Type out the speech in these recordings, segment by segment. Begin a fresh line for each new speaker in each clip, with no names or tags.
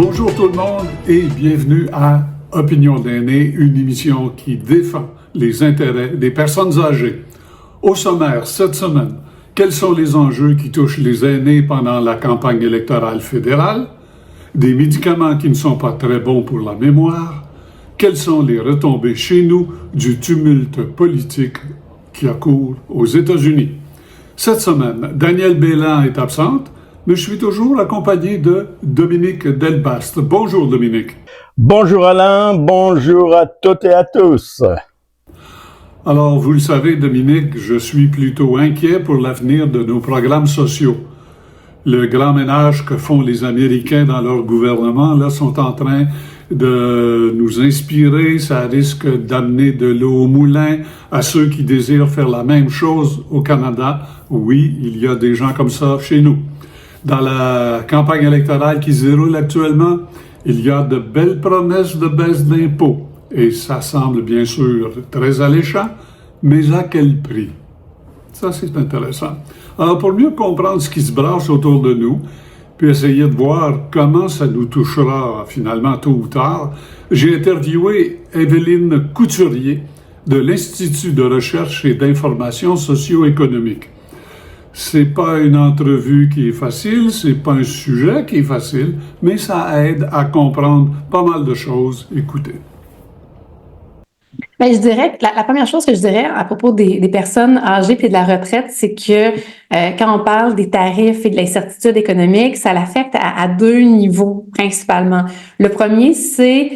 Bonjour tout le monde et bienvenue à Opinion d'aînés, une émission qui défend les intérêts des personnes âgées. Au sommaire, cette semaine, quels sont les enjeux qui touchent les aînés pendant la campagne électorale fédérale? Des médicaments qui ne sont pas très bons pour la mémoire? Quelles sont les retombées chez nous du tumulte politique qui a cours aux États-Unis? Cette semaine, Danielle Bélan est absente, mais je suis toujours accompagné de Dominique Delbast. Bonjour Dominique.
Bonjour Alain, bonjour à toutes et à tous.
Alors, vous le savez Dominique, je suis plutôt inquiet pour l'avenir de nos programmes sociaux. Le grand ménage que font les Américains dans leur gouvernement, là, sont en train de nous inspirer. Ça risque d'amener de l'eau au moulin à ceux qui désirent faire la même chose au Canada. Oui, il y a des gens comme ça chez nous. Dans la campagne électorale qui se déroule actuellement, il y a de belles promesses de baisse d'impôts. Et ça semble bien sûr très alléchant, mais à quel prix? Ça, c'est intéressant. Alors, pour mieux comprendre ce qui se brasse autour de nous, puis essayer de voir comment ça nous touchera finalement tôt ou tard, j'ai interviewé Evelyne Couturier de l'Institut de recherche et d'information socio-économique. C'est pas une entrevue qui est facile, c'est pas un sujet qui est facile, mais ça aide à comprendre pas mal de choses. Écoutez.
Ben, je dirais que la première chose que je dirais à propos des personnes âgées et de la retraite, c'est que quand on parle des tarifs et de l'incertitude économique, ça l'affecte à deux niveaux principalement. Le premier, c'est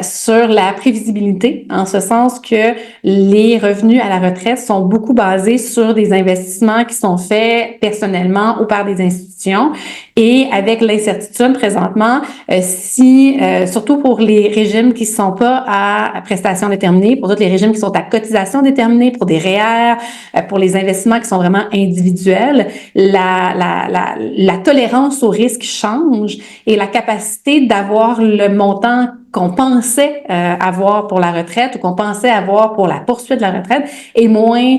sur la prévisibilité, en ce sens que les revenus à la retraite sont beaucoup basés sur des investissements qui sont faits personnellement ou par des institutions. Et avec l'incertitude présentement, surtout pour les régimes qui ne sont pas à prestations déterminées, pour tous les régimes qui sont à cotisation déterminée, pour des REER, pour les investissements qui sont vraiment individuels, la tolérance au risque change et la capacité d'avoir le montant qu'on pensait avoir pour la retraite ou qu'on pensait avoir pour la poursuite de la retraite est moins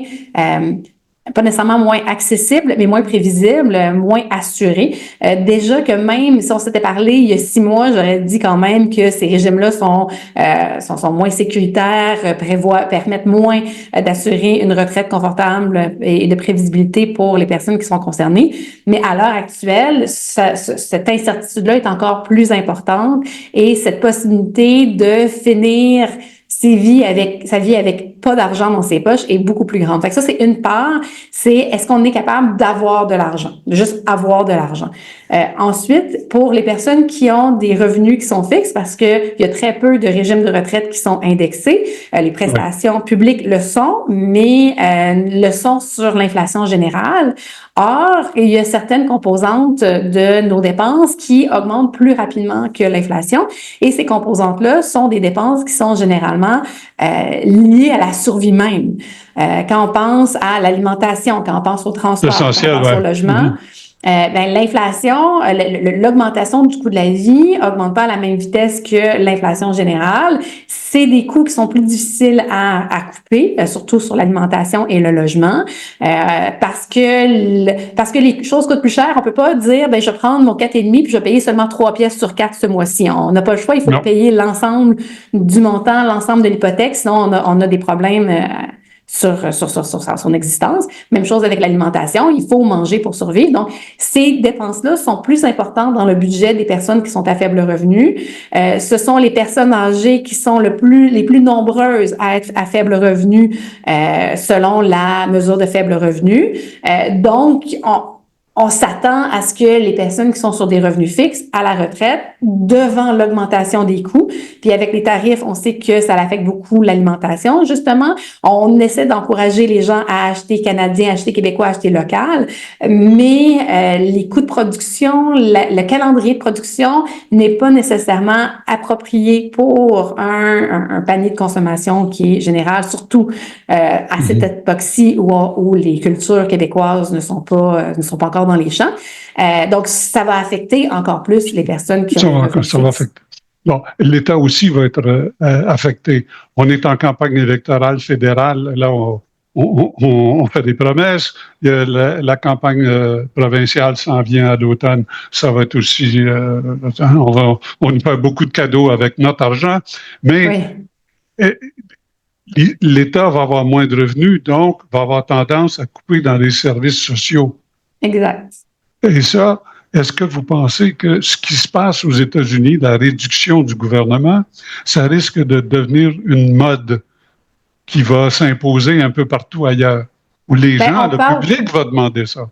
pas nécessairement moins accessible, mais moins prévisible, moins assuré. Déjà que même si on s'était parlé il y a 6 mois, j'aurais dit quand même que ces régimes-là sont moins sécuritaires, permettent moins d'assurer une retraite confortable et de prévisibilité pour les personnes qui sont concernées. Mais à l'heure actuelle, cette incertitude-là est encore plus importante et cette possibilité de finir sa vie avec pas d'argent dans ses poches est beaucoup plus grande. Fait que ça, c'est une part, c'est est-ce qu'on est capable d'avoir de l'argent, de juste avoir de l'argent. Ensuite, pour les personnes qui ont des revenus qui sont fixes, parce que il y a très peu de régimes de retraite qui sont indexés, les prestations publiques le sont, mais le sont sur l'inflation générale. Or, il y a certaines composantes de nos dépenses qui augmentent plus rapidement que l'inflation, et ces composantes-là sont des dépenses qui sont généralement liées à la survie même. Quand on pense à l'alimentation, quand on pense au transport, quand on pense au logement, l'inflation, l'augmentation du coût de la vie augmente pas à la même vitesse que l'inflation générale. C'est des coûts qui sont plus difficiles à couper, surtout sur l'alimentation et le logement, parce que les choses coûtent plus cher. On peut pas dire, je vais prendre mon 4,5 puis je vais payer seulement 3 pièces sur 4 ce mois-ci. On n'a pas le choix. Il faut payer l'ensemble du montant, l'ensemble de l'hypothèque. Sinon, on a des problèmes sur son existence. Même chose avec l'alimentation, il faut manger pour survivre. Donc, ces dépenses-là sont plus importantes dans le budget des personnes qui sont à faible revenu. Ce sont les personnes âgées qui sont les plus nombreuses à être à faible revenu selon la mesure de faible revenu. Donc, on s'attend à ce que les personnes qui sont sur des revenus fixes à la retraite, devant l'augmentation des coûts, puis avec les tarifs, on sait que ça affecte beaucoup l'alimentation. Justement, on essaie d'encourager les gens à acheter canadien, acheter québécois, acheter local, mais les coûts de production, le calendrier de production n'est pas nécessairement approprié pour un panier de consommation qui est général, surtout à cette époque-ci où les cultures québécoises ne sont pas encore dans les champs. Donc, ça va affecter encore plus les personnes qui ont...
Ça va affecter. Bon, l'État aussi va être affecté. On est en campagne électorale fédérale. Là, on fait des promesses. La campagne provinciale s'en vient à l'automne. Ça va être aussi... on y fait beaucoup de cadeaux avec notre argent, mais l'État va avoir moins de revenus, donc va avoir tendance à couper dans les services sociaux.
Exact.
Et ça, est-ce que vous pensez que ce qui se passe aux États-Unis, la réduction du gouvernement, ça risque de devenir une mode qui va s'imposer un peu partout ailleurs, où les gens, le public va demander ça?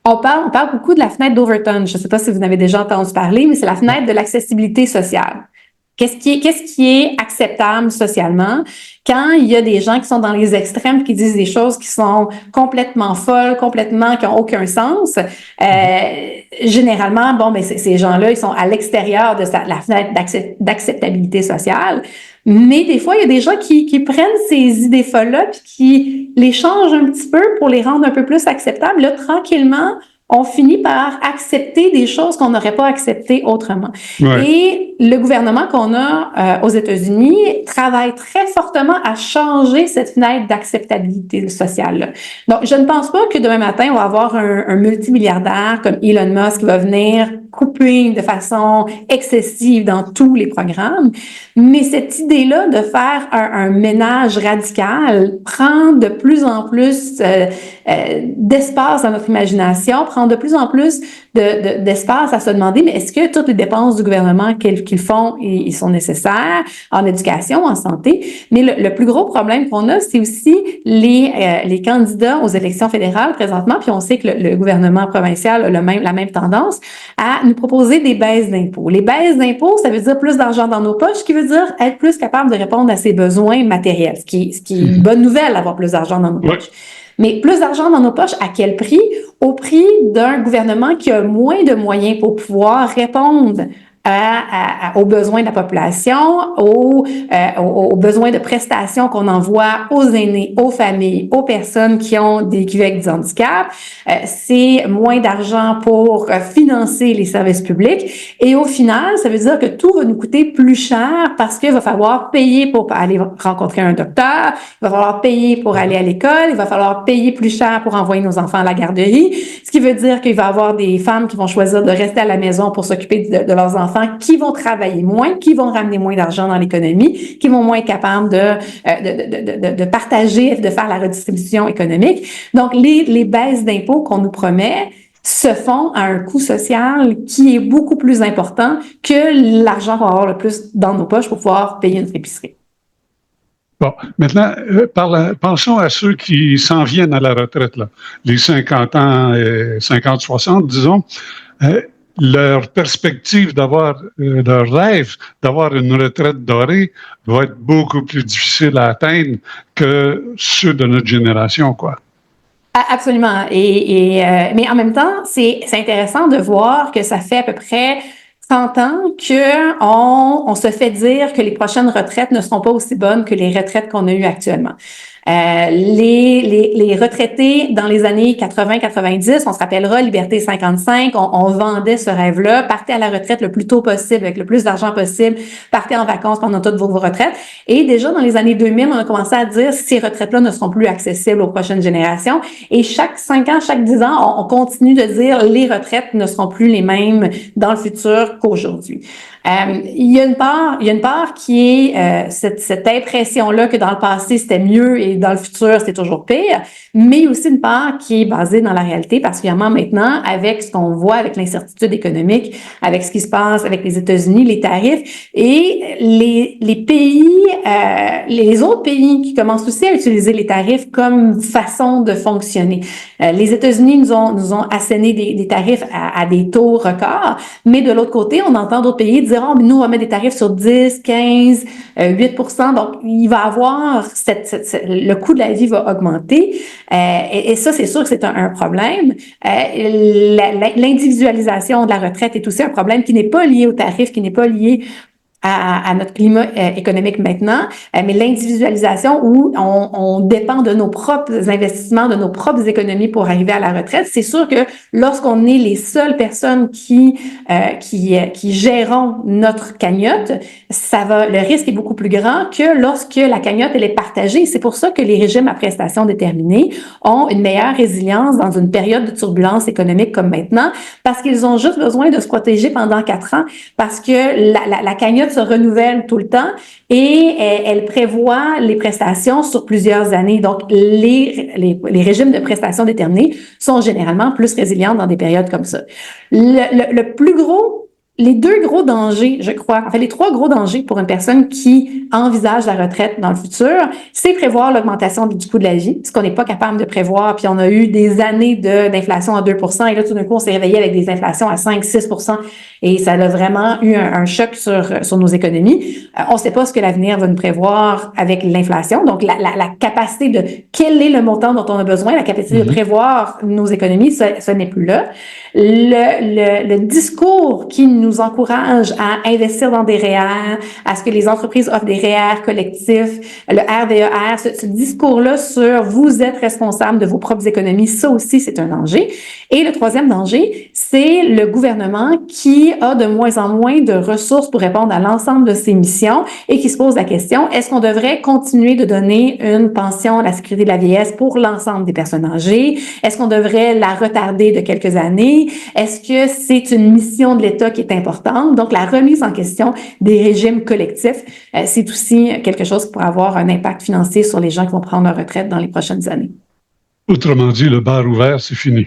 On parle beaucoup de la fenêtre d'Overton. Je ne sais pas si vous en avez déjà entendu parler, mais c'est la fenêtre de l'accessibilité sociale. Qu'est-ce qui est acceptable socialement quand il y a des gens qui sont dans les extrêmes, qui disent des choses qui sont complètement folles, qui n'ont aucun sens. Généralement, ces gens-là, ils sont à l'extérieur de la fenêtre d'acceptabilité sociale. Mais des fois, il y a des gens qui prennent ces idées folles-là puis qui les changent un petit peu pour les rendre un peu plus acceptables. Là, tranquillement, on finit par accepter des choses qu'on n'aurait pas acceptées autrement. Ouais. Et le gouvernement qu'on a aux États-Unis travaille très fortement à changer cette fenêtre d'acceptabilité sociale-là. Donc, je ne pense pas que demain matin, on va avoir un multimilliardaire comme Elon Musk qui va venir couper de façon excessive dans tous les programmes. Mais cette idée-là de faire un ménage radical prend de plus en plus d'espace dans notre imagination, prend de plus en plus d'espace à se demander, mais est-ce que toutes les dépenses du gouvernement qu'ils font, ils sont nécessaires en éducation, en santé? Mais le plus gros problème qu'on a, c'est aussi les candidats aux élections fédérales présentement, puis on sait que le gouvernement provincial a la même tendance à nous proposer des baisses d'impôts. Les baisses d'impôts, ça veut dire plus d'argent dans nos poches, ce qui veut dire être plus capable de répondre à ses besoins matériels, ce qui est une bonne nouvelle d'avoir plus d'argent dans nos poches. Mais plus d'argent dans nos poches, à quel prix? Au prix d'un gouvernement qui a moins de moyens pour pouvoir répondre aux besoins de la population, aux besoins de prestations qu'on envoie aux aînés, aux familles, aux personnes qui ont des avec du handicap. C'est moins d'argent pour financer les services publics. Et au final, ça veut dire que tout va nous coûter plus cher parce qu'il va falloir payer pour aller rencontrer un docteur, il va falloir payer pour aller à l'école, il va falloir payer plus cher pour envoyer nos enfants à la garderie, ce qui veut dire qu'il va y avoir des femmes qui vont choisir de rester à la maison pour s'occuper de leurs enfants, qui vont travailler moins, qui vont ramener moins d'argent dans l'économie, qui vont moins être capables de partager, de faire la redistribution économique. Donc, les baisses d'impôts qu'on nous promet se font à un coût social qui est beaucoup plus important que l'argent qu'on va avoir le plus dans nos poches pour pouvoir payer notre épicerie.
Bon, maintenant, pensons à ceux qui s'en viennent à la retraite, là, les 50 ans, 50-60, disons. Leur perspective d'avoir, leur rêve d'avoir une retraite dorée va être beaucoup plus difficile à atteindre que ceux de notre génération, quoi.
Absolument. Mais en même temps, c'est intéressant de voir que ça fait à peu près 30 ans qu'on se fait dire que les prochaines retraites ne seront pas aussi bonnes que les retraites qu'on a eues actuellement. Les retraités dans les années 80-90, on se rappellera, Liberté 55, on vendait ce rêve-là, partez à la retraite le plus tôt possible, avec le plus d'argent possible, partez en vacances pendant toutes vos retraites. Et déjà dans les années 2000, on a commencé à dire ces retraites-là ne seront plus accessibles aux prochaines générations. Et chaque 5 ans, chaque 10 ans, on continue de dire les retraites ne seront plus les mêmes dans le futur qu'aujourd'hui. Il y a une part qui est cette impression-là que dans le passé c'était mieux et dans le futur c'était toujours pire, mais aussi une part qui est basée dans la réalité, particulièrement maintenant avec ce qu'on voit avec l'incertitude économique, avec ce qui se passe avec les États-Unis, les tarifs et les pays, les autres pays qui commencent aussi à utiliser les tarifs comme façon de fonctionner. Les États-Unis nous ont asséné des tarifs à des taux records, mais de l'autre côté, on entend d'autres pays dire « nous, on va mettre des tarifs sur 10, 15, 8%. » Donc, il va avoir le coût de la vie va augmenter. Et ça, c'est sûr que c'est un problème. L'individualisation de la retraite est aussi un problème qui n'est pas lié aux tarifs, qui n'est pas lié à notre climat économique maintenant, mais l'individualisation où on dépend de nos propres investissements, de nos propres économies pour arriver à la retraite, c'est sûr que lorsqu'on est les seules personnes qui gérons notre cagnotte, le risque est beaucoup plus grand que lorsque la cagnotte elle est partagée. C'est pour ça que les régimes à prestations déterminées ont une meilleure résilience dans une période de turbulence économique comme maintenant, parce qu'ils ont juste besoin de se protéger pendant 4 ans, parce que la cagnotte se renouvelle tout le temps et elle prévoit les prestations sur plusieurs années. Donc, les régimes de prestations déterminées sont généralement plus résilients dans des périodes comme ça. Les 2 gros dangers, je crois, en fait, les 3 gros dangers pour une personne qui envisage la retraite dans le futur, c'est prévoir l'augmentation du coût de la vie, ce qu'on n'est pas capable de prévoir, puis on a eu des années d'inflation à 2%, et là, tout d'un coup, on s'est réveillé avec des inflations à 5-6%, et ça a vraiment eu un choc sur nos économies. On ne sait pas ce que l'avenir va nous prévoir avec l'inflation, donc la capacité de quel est le montant dont on a besoin, la capacité de prévoir nos économies, ce n'est plus là. Le discours qui nous encourage à investir dans des REER, à ce que les entreprises offrent des REER collectifs, le RVER, ce discours-là sur vous êtes responsable de vos propres économies, ça aussi, c'est un danger. Et le 3e danger, c'est le gouvernement qui a de moins en moins de ressources pour répondre à l'ensemble de ses missions et qui se pose la question, est-ce qu'on devrait continuer de donner une pension à la sécurité de la vieillesse pour l'ensemble des personnes âgées? Est-ce qu'on devrait la retarder de quelques années? Est-ce que c'est une mission de l'État qui est importante? Donc, la remise en question des régimes collectifs, c'est aussi quelque chose qui pourrait avoir un impact financier sur les gens qui vont prendre leur retraite dans les prochaines années.
Autrement dit, le bar ouvert, c'est fini.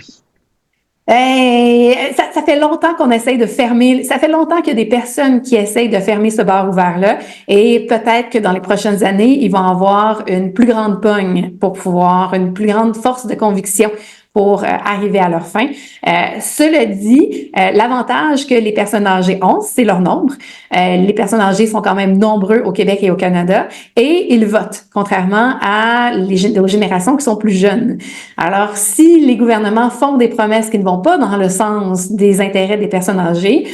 Ça fait longtemps qu'on essaye de fermer, ça fait longtemps qu'il y a des personnes qui essayent de fermer ce bar ouvert-là et peut-être que dans les prochaines années, ils vont avoir une plus grande pogne pour pouvoir, une plus grande force de conviction pour arriver à leur fin. Cela dit, l'avantage que les personnes âgées ont, c'est leur nombre. Les personnes âgées sont quand même nombreux au Québec et au Canada et ils votent, contrairement aux générations qui sont plus jeunes. Alors, si les gouvernements font des promesses qui ne vont pas dans le sens des intérêts des personnes âgées,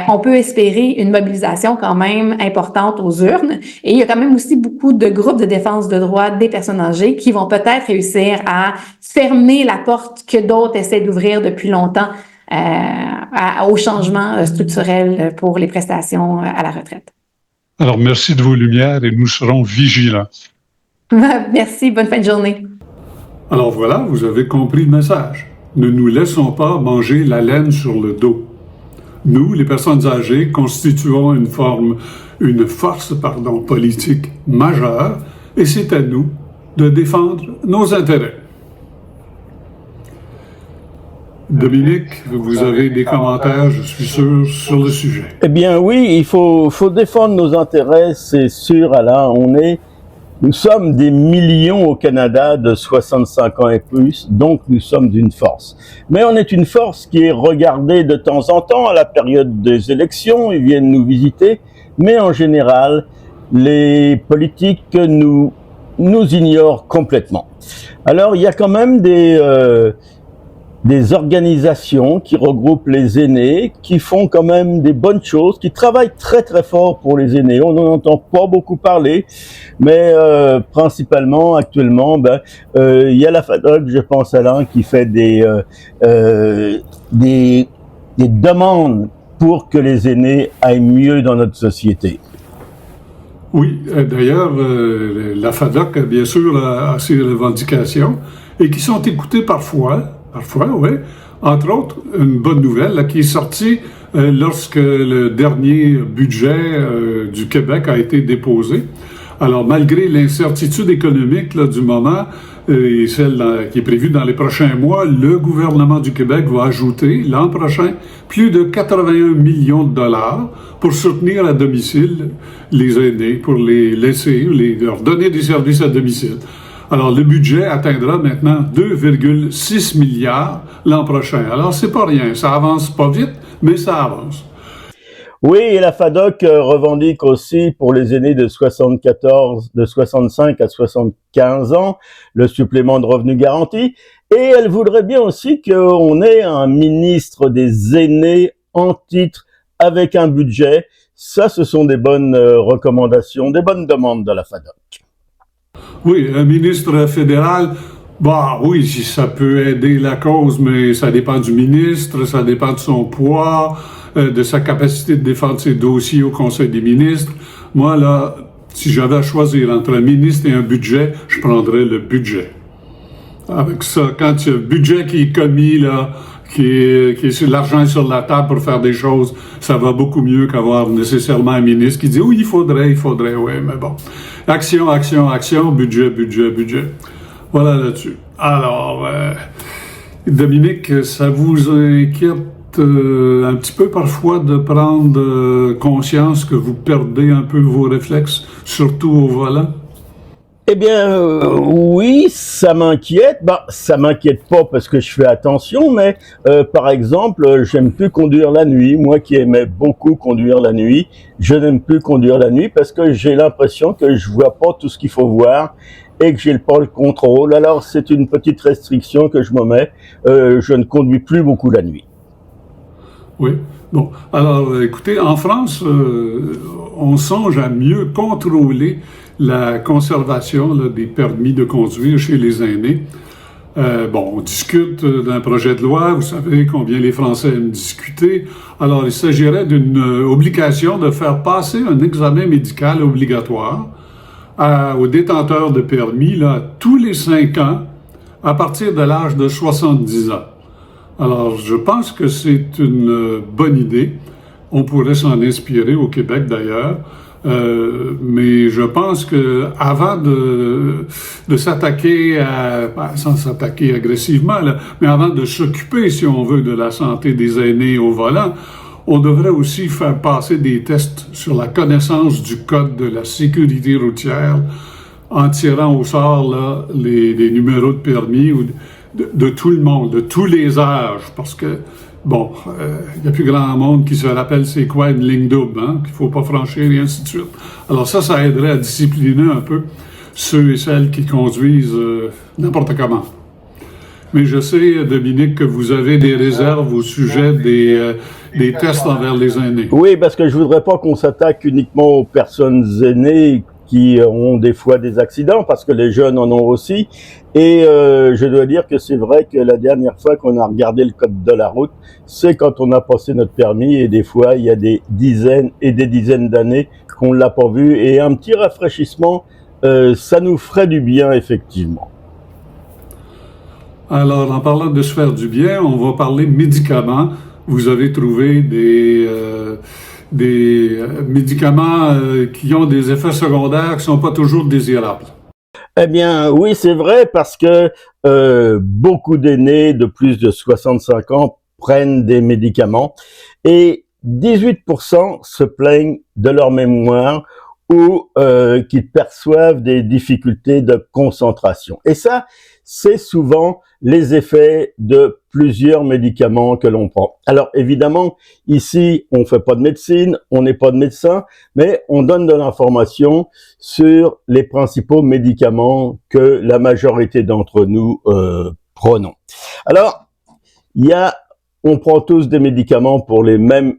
on peut espérer une mobilisation quand même importante aux urnes. Et il y a quand même aussi beaucoup de groupes de défense de droits des personnes âgées qui vont peut-être réussir à fermer la porte que d'autres essaient d'ouvrir depuis longtemps au changement structurel pour les prestations à la retraite.
Alors, merci de vos lumières et nous serons vigilants.
Merci, bonne fin de journée.
Alors voilà, vous avez compris le message. Ne nous laissons pas manger la laine sur le dos. Nous, les personnes âgées, constituons une force politique majeure et c'est à nous de défendre nos intérêts. Dominique, vous avez des commentaires, je suis sûr, sur le sujet.
Eh bien oui, il faut défendre nos intérêts, c'est sûr, Alain. Nous sommes des millions au Canada de 65 ans et plus, donc nous sommes une force. Mais on est une force qui est regardée de temps en temps à la période des élections, ils viennent nous visiter, mais en général, les politiques nous ignorent complètement. Alors il y a quand même des organisations qui regroupent les aînés, qui font quand même des bonnes choses, qui travaillent très très fort pour les aînés. On n'en entend pas beaucoup parler, mais principalement actuellement, il y a la FADOC, je pense Alain, qui fait des demandes pour que les aînés aillent mieux dans notre société.
Oui, d'ailleurs, la FADOC, bien sûr, a ses revendications et qui sont écoutées parfois, oui. Entre autres, une bonne nouvelle là, qui est sortie lorsque le dernier budget du Québec a été déposé. Alors, malgré l'incertitude économique là, du moment et celle qui est prévue dans les prochains mois, le gouvernement du Québec va ajouter l'an prochain plus de 81 millions de dollars pour soutenir à domicile les aînés, pour les laisser, leur donner des services à domicile. Alors, le budget atteindra maintenant 2,6 milliards l'an prochain. Alors, c'est pas rien. Ça avance pas vite, mais ça avance.
Oui, et la FADOC revendique aussi pour les aînés de 65 à 75 ans le supplément de revenu garanti. Et elle voudrait bien aussi qu'on ait un ministre des aînés en titre avec un budget. Ça, ce sont des bonnes recommandations, des bonnes demandes de la FADOC.
Oui, un ministre fédéral, bah oui, ça peut aider la cause, mais ça dépend du ministre, ça dépend de son poids, de sa capacité de défendre ses dossiers au Conseil des ministres. Moi, là, si j'avais à choisir entre un ministre et un budget, je prendrais le budget. Avec ça, quand il y a un budget qui est commis, là, qui est sur l'argent sur la table pour faire des choses, ça va beaucoup mieux qu'avoir nécessairement un ministre qui dit oui, il faudrait, oui, mais bon. Action, action, action, budget, budget, budget. Voilà là-dessus. Alors, Dominique, ça vous inquiète un petit peu parfois de prendre conscience que vous perdez un peu vos réflexes, surtout au volant?
Eh bien, oui, ça m'inquiète. Bah, ça m'inquiète pas parce que je fais attention, mais par exemple, j'aime plus conduire la nuit. Moi qui aimais beaucoup conduire la nuit, je n'aime plus conduire la nuit parce que j'ai l'impression que je vois pas tout ce qu'il faut voir et que j'ai pas le contrôle. Alors, c'est une petite restriction que je me mets. Je ne conduis plus beaucoup la nuit.
Oui. Bon, alors écoutez, en France, on songe à mieux contrôler la conservation là, des permis de conduire chez les aînés. Bon, on discute d'un projet de loi, vous savez combien les Français aiment discuter. Alors, il s'agirait d'une obligation de faire passer un examen médical obligatoire aux détenteurs de permis là, tous les 5 ans à partir de l'âge de 70 ans. Alors, je pense que c'est une bonne idée. On pourrait s'en inspirer au Québec d'ailleurs. Mais je pense que avant de s'attaquer sans s'attaquer agressivement, là, mais avant de s'occuper, si on veut, de la santé des aînés au volant, on devrait aussi faire passer des tests sur la connaissance du code de la sécurité routière en tirant au sort là, les numéros de permis ou de tout le monde, de tous les âges, parce que bon, il y a plus grand monde qui se rappelle c'est quoi une ligne double, hein, qu'il faut pas franchir et ainsi de suite. Alors ça aiderait à discipliner un peu ceux et celles qui conduisent n'importe comment. Mais je sais, Dominique, que vous avez des réserves au sujet des tests envers les aînés.
Oui, parce que je voudrais pas qu'on s'attaque uniquement aux personnes aînées qui ont des fois des accidents, parce que les jeunes en ont aussi. Et je dois dire que c'est vrai que la dernière fois qu'on a regardé le code de la route, c'est quand on a passé notre permis, et des fois, il y a des dizaines et des dizaines d'années qu'on l'a pas vu. Et un petit rafraîchissement, ça nous ferait du bien, effectivement.
Alors, en parlant de se faire du bien, on va parler médicaments. Vous avez trouvé des médicaments qui ont des effets secondaires qui sont pas toujours désirables.
Eh bien, oui, c'est vrai, parce que beaucoup d'aînés de plus de 65 ans prennent des médicaments et 18% se plaignent de leur mémoire ou qu'ils perçoivent des difficultés de concentration. Et ça, c'est souvent les effets de plusieurs médicaments que l'on prend. Alors évidemment, ici, on fait pas de médecine, on n'est pas de médecin, mais on donne de l'information sur les principaux médicaments que la majorité d'entre nous prenons. Alors, on prend tous des médicaments pour les mêmes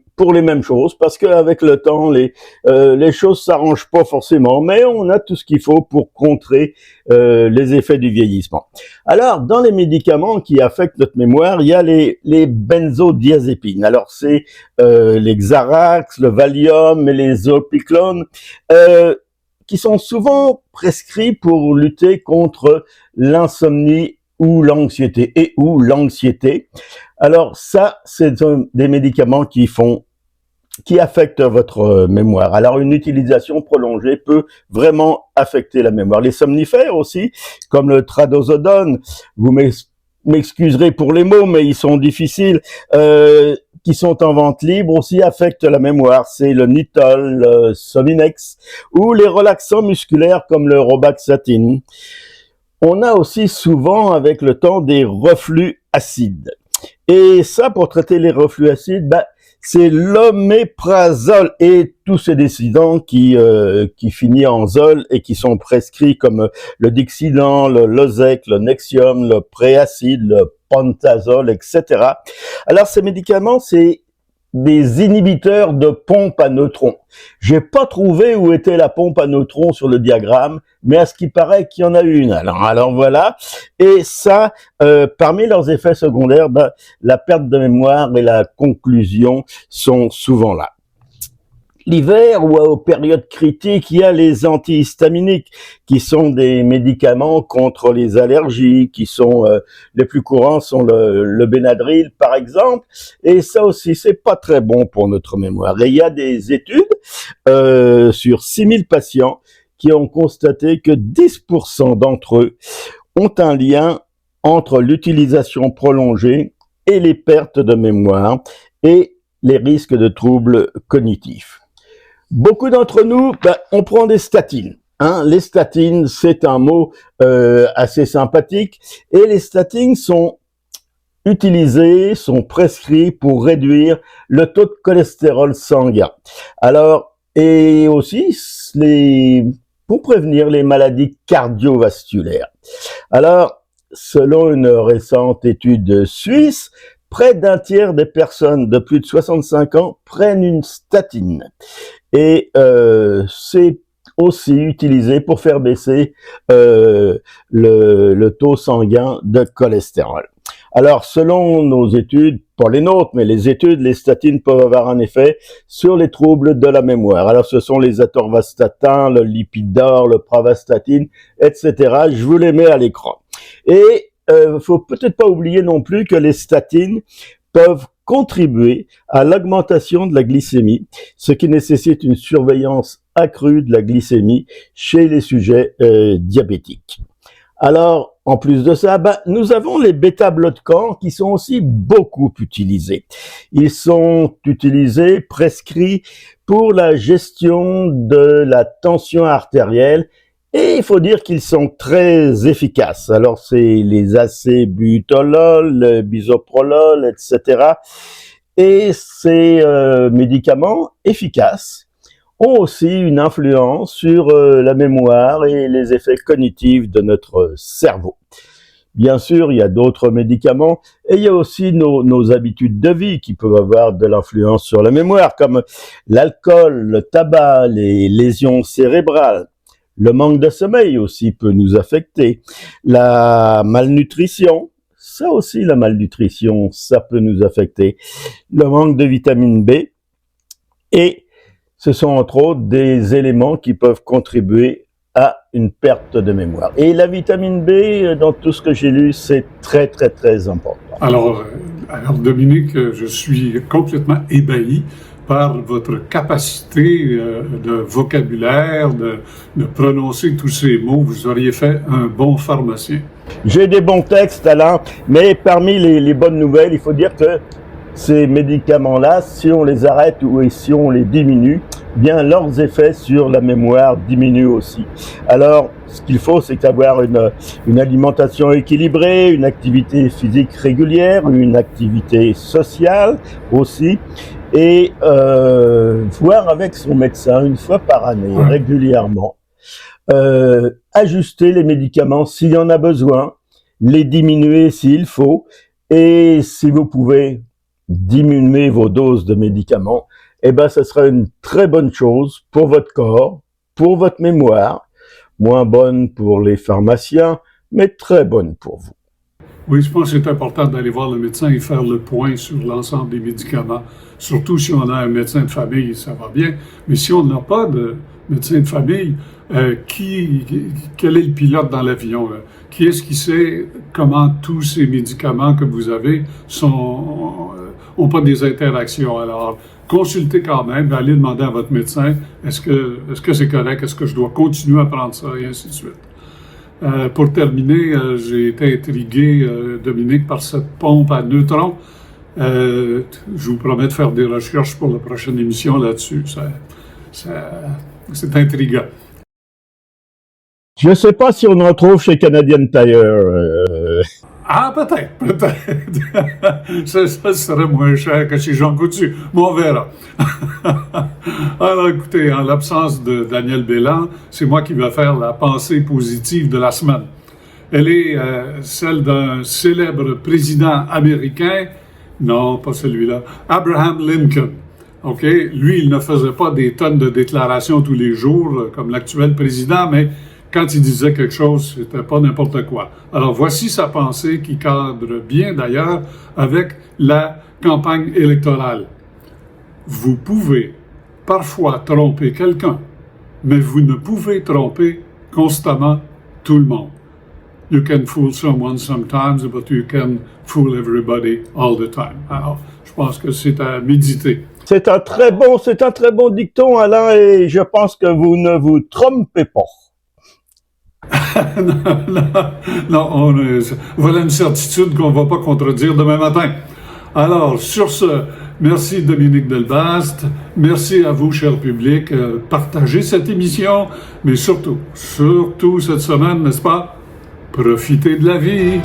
choses, parce qu'avec le temps, les choses s'arrangent pas forcément, mais on a tout ce qu'il faut pour contrer les effets du vieillissement. Alors, dans les médicaments qui affectent notre mémoire, il y a les benzodiazépines. Alors, c'est les Xarax, le Valium et les Zopiclone, qui sont souvent prescrits pour lutter contre l'insomnie ou l'anxiété. Alors ça, c'est des médicaments qui affectent votre mémoire. Alors une utilisation prolongée peut vraiment affecter la mémoire. Les somnifères aussi, comme le trazodone, vous m'excuserez pour les mots, mais ils sont difficiles, qui sont en vente libre aussi affectent la mémoire. C'est le Nitol, le Sominex, ou les relaxants musculaires comme le Robaxatine. On a aussi souvent, avec le temps, des reflux acides. Et ça, pour traiter les reflux acides, c'est l'oméprazole et tous ces décidants qui finissent en zol et qui sont prescrits comme le Dixidan, le Losec, le Nexium, le Préacide, le Pantazole, etc. Alors, ces médicaments, c'est des inhibiteurs de pompe à neutrons. J'ai pas trouvé où était la pompe à neutrons sur le diagramme, mais à ce qui paraît qu'il y en a une. Alors voilà. Et ça, parmi leurs effets secondaires, la perte de mémoire et la conclusion sont souvent là. L'hiver ou aux périodes critiques, il y a les antihistaminiques qui sont des médicaments contre les allergies, qui sont les plus courants sont le Benadryl par exemple, et ça aussi c'est pas très bon pour notre mémoire. Et il y a des études sur 6000 patients qui ont constaté que 10% d'entre eux ont un lien entre l'utilisation prolongée et les pertes de mémoire et les risques de troubles cognitifs. Beaucoup d'entre nous, on prend des statines. Les statines, c'est un mot assez sympathique. Et les statines sont utilisées, sont prescrits pour réduire le taux de cholestérol sanguin. Alors, et aussi pour prévenir les maladies cardiovasculaires. Alors, selon une récente étude suisse, près d'un tiers des personnes de plus de 65 ans prennent une statine. Et c'est aussi utilisé pour faire baisser le taux sanguin de cholestérol. Alors, selon nos études, pas les nôtres, mais les statines peuvent avoir un effet sur les troubles de la mémoire. Alors, ce sont les atorvastatins, le Lipitor, le pravastatine, etc. Je vous les mets à l'écran. Et faut peut-être pas oublier non plus que les statines peuvent contribuer à l'augmentation de la glycémie, ce qui nécessite une surveillance accrue de la glycémie chez les sujets diabétiques. Alors, en plus de ça, nous avons les bêta-bloquants qui sont aussi beaucoup utilisés. Ils sont utilisés, prescrits pour la gestion de la tension artérielle. Et il faut dire qu'ils sont très efficaces. Alors, c'est les acébutolol, le bisoprolol, etc. Et ces médicaments efficaces ont aussi une influence sur la mémoire et les effets cognitifs de notre cerveau. Bien sûr, il y a d'autres médicaments et il y a aussi nos habitudes de vie qui peuvent avoir de l'influence sur la mémoire, comme l'alcool, le tabac, les lésions cérébrales. Le manque de sommeil aussi peut nous affecter. La malnutrition, ça aussi la malnutrition, ça peut nous affecter. Le manque de vitamine B. Et ce sont entre autres des éléments qui peuvent contribuer à une perte de mémoire. Et la vitamine B, dans tout ce que j'ai lu, c'est très, très, très important.
Alors Dominique, je suis complètement ébahi par votre capacité de vocabulaire, de prononcer tous ces mots. Vous auriez fait un bon pharmacien.
J'ai des bons textes, Alain, mais parmi les bonnes nouvelles, il faut dire que ces médicaments-là, si on les arrête ou si on les diminue, bien leurs effets sur la mémoire diminuent aussi. Alors, ce qu'il faut, c'est avoir une alimentation équilibrée, une activité physique régulière, une activité sociale aussi, et voir avec son médecin une fois par année, régulièrement, ajuster les médicaments s'il y en a besoin, les diminuer s'il faut, et si vous pouvez diminuer vos doses de médicaments, ça sera une très bonne chose pour votre corps, pour votre mémoire, moins bonne pour les pharmaciens, mais très bonne pour vous.
Oui, je pense que c'est important d'aller voir le médecin et faire le point sur l'ensemble des médicaments. Surtout si on a un médecin de famille, ça va bien. Mais si on n'a pas de médecin de famille, quel est le pilote dans l'avion? Qui est-ce qui sait comment tous ces médicaments que vous avez ont pas des interactions? Alors, consultez quand même, allez demander à votre médecin, est-ce que c'est correct? Est-ce que je dois continuer à prendre ça? Et ainsi de suite. Pour terminer, j'ai été intrigué, Dominique, par cette pompe à neutrons. Je vous promets de faire des recherches pour la prochaine émission là-dessus. C'est intriguant.
Je ne sais pas si on en trouve chez Canadian Tire.
Ah, peut-être. ça serait moins cher que chez Jean Coutu, mais on verra. Alors, écoutez, en l'absence de Daniel Bélan, c'est moi qui vais faire la pensée positive de la semaine. Elle est celle d'un célèbre président américain, Non, pas celui-là. Abraham Lincoln. OK? Lui, il ne faisait pas des tonnes de déclarations tous les jours, comme l'actuel président, mais quand il disait quelque chose, c'était pas n'importe quoi. Alors, voici sa pensée qui cadre bien, d'ailleurs, avec la campagne électorale. Vous pouvez parfois tromper quelqu'un, mais vous ne pouvez tromper constamment tout le monde. You can fool someone sometimes, but you can fool everybody all the time. Alors, je pense que c'est à méditer.
C'est un très bon dicton, Alain, et je pense que vous ne vous trompez pas.
non, voilà une certitude qu'on ne va pas contredire demain matin. Alors, sur ce, merci Dominique Delbast, merci à vous, cher public, partagez cette émission, mais surtout cette semaine, n'est-ce pas? Profitez de la vie!